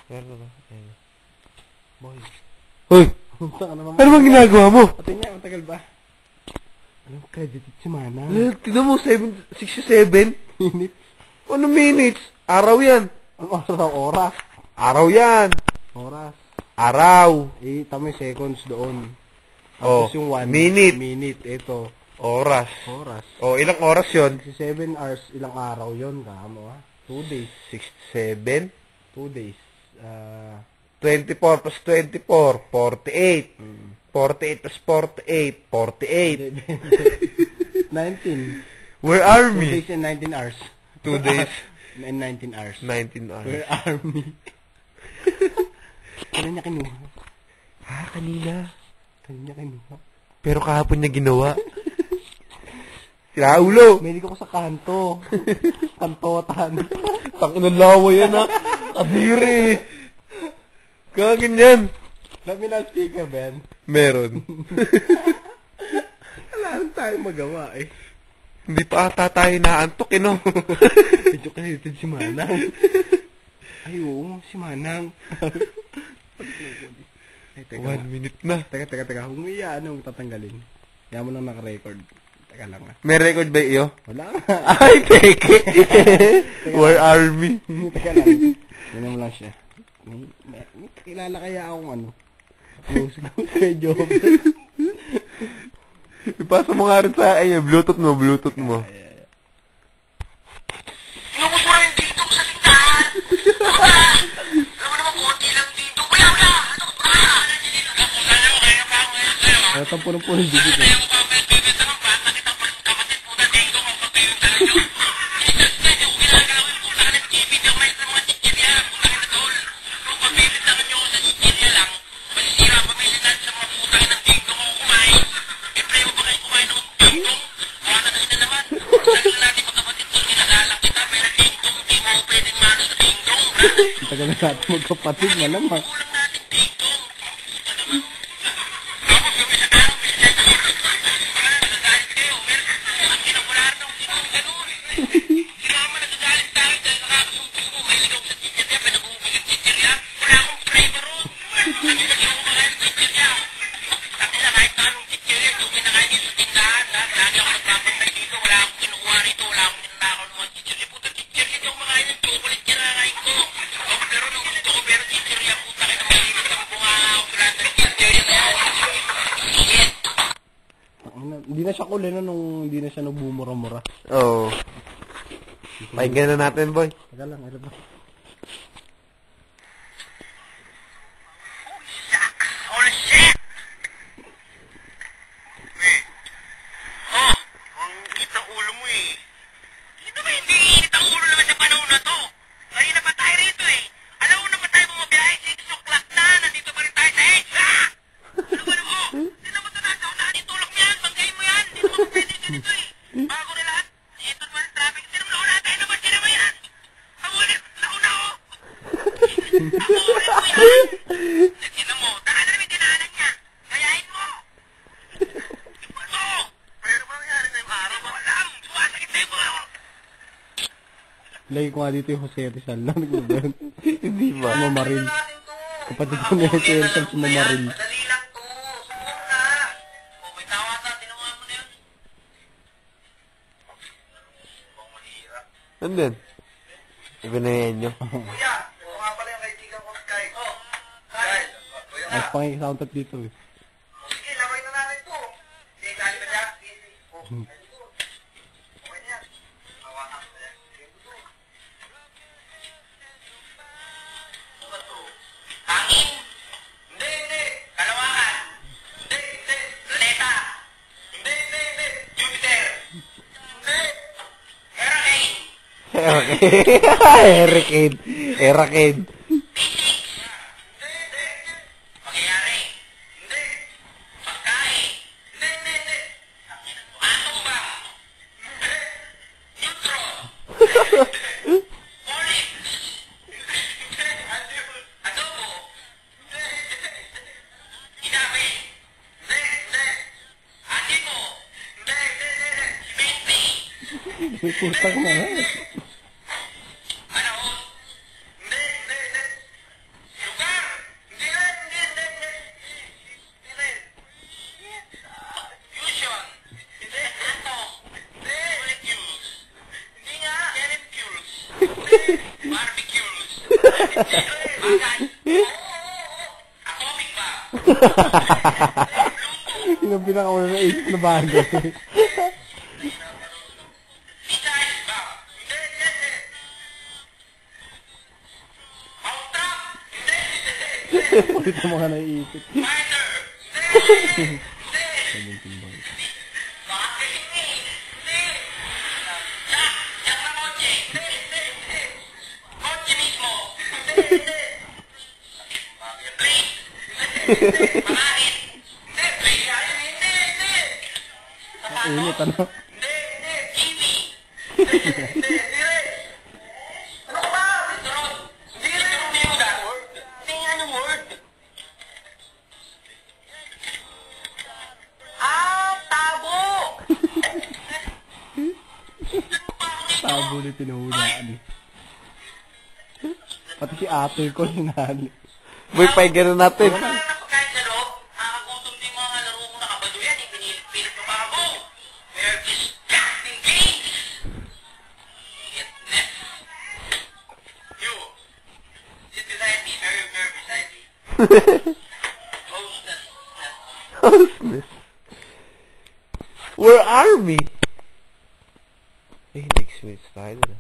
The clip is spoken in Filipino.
Meron na ba? Ayan. Boy. Hoy! Ano bang ginagawa mo? Pati nga, matagal ba? Anong credit si Manang? Tignan mo, 67 Minutes. Ano minutes? Araw yan. Ang oras. Araw yan. Oras. Araw. Tama yung seconds doon. Oh, Tapos yung 1 minute. minute. Ito. Oras. Oras. Oh, ilang oras yon? 7 hours. Ilang araw yon kamo ha? 2 days. 67? 2 days. 24 plus 24, 48. 48 plus 48, 48. 19. Where are 2 we? days and 19 hours. 2 days and 19 hours. 19 hours. Where are we? Kailan niya kinuha? Kanina. Kailan niya kinuha? Pero kahapon niya ginawa. Sinaulo. Melik ako sa kanto. Kantotan. Takinang lawa yan ha. Kadiri. Kaganyan. Let me not speaker, Ben. Meron. Wala lang tayo magawa eh. Hindi pa ata tayo naantok no? Medyo kasi si Manang. Ay, oo, si Manang. Ay, 1 minute na. Teka. Kung anong tatanggalin? Kaya mo lang naka-record. Teka lang ah. May record ba iyo? Wala. Ay, teke. Where are we? Teka lang. Ganyan mo lang siya. May kakilala kaya akong ano. Close kay Job. Ipasa mo nga rin sa akin. Bluetooth mo. Sinubusura yung dito sa tindahan. Alam mo naman, konti lang dito. Wala. Ano ka ba? Kapusan mo, kaya pa ako ngayon sa'yo. Kaya itong punong-punong dito. Kaya mo pa, bibenta ng bata kitang kapatid po na dito kung pagpirong talaga nyo. Hindi ko ginagawa yung puta ka ng TV. Hindi ako may sa mga chichirya. Puta ka na tol. Kung papilit lang nyo sa chichirya lang, masisira papilit natin sa mga puta ka ng dito kung kumain. Siyempre mo ba kayo kumain ng dito? Mawata na sila naman. Sabi na natin magkapatid ko, ginagalang kita. Pero dito, hindi mo pwedeng mano sa dito. Ang tagal na natin magkapatid, malamang. Kulang natin dito. Hindi na siya kulino nung hindi na siya nagbumura-mura. Oo. Pakinggan na natin, boy. Teka lang, ano ba? Holy shit! Ang init ang ulo mo eh. Dito ba hindi init ang ulo naman sa panahon na to? Kanina pa tayo rito eh. Alam mo naman tayo bumabiyahe, 6 o'clock na. Nandito pa rin tayo sa EDSA. Ano ba naman? Hindi naman ito nasa unahan. Itulak mo yan, banggay mo yan. Hindi naman pwede ganito eh. Bago na lahat. Ito naman ang traffic. Hindi naman nauna tayo naman. Hindi naman yan. Ang ulit, nauna oh. Ang ulit mo yan. Tignan mo, taka na namin dinaanan niya. Gayahin mo. Ano? Pero ba nangyari ngayong araw? Walang. Sumasakit na yung mga ako. Lagi ko nga dito yung Jose Rizal. Lamig mo ba yun? Hindi ba? Mamaril. Kapatid ko na yung Jose Rizal si Mamaril. Madali lang to. Sumunod na. O, may tawa sa tinawa mo na yun. Mukhang mahirap. Ano din? Ibinayan nyo. Kuya, ito nga pala yung kaibigan ko, Sky. Oh, Sky. Kuya Ay, nga. pangikasoundtrack dito eh. Sige, laway na natin to. Sige, dali ba dyan? Sige. Oh, very good. Okay na yan. Hawakan ko na yan. Very good. Ano ba to? Hangin? Hindi. Kalawakan? Hindi. Planeta? Hindi. Jupiter? Hindi. Hurricane? Hurricane. Pangyayari? Hindi. Pagkain? Hindi. Atom ba? Hindi. Neutron? Oryx? Hindi. Adobo? Hindi. Inabi? Hindi. Animo? Hindi. Simenti? May putang na eh. Panahon? Hindi. Barbecues. Bagay. Atomic ba? Yun ang pinakauna na isip na bagay. Missiles ba? Hindi. Mount-trap? Hindi. Ulit ang mga naiisip. Fighter? Hindi. Bakit hindi? Hindi. Jack na kotse? Hindi. Kotse mismo? Hindi. Blade? Hindi. Pangahit? Hindi. Blade? Hindi. Ang init, ano? Hindi. Jimmy? Hindi. Ano ba? Sunod. Hindi rin yung biyuda. Tingnan yung word. Tabo! Tabo na pinahulaan eh. Pati si ate ko sinali. Boy, paigano natin. Wala na pagkain sa loob. Nakakagutom din mga laro ko na kabado yan. Pinipilit mo pa ako. They're distracting games. Yetness. You. Sit beside me. Very beside me. Hostess. Hostness. Where are we? Eh, next week's tayo na.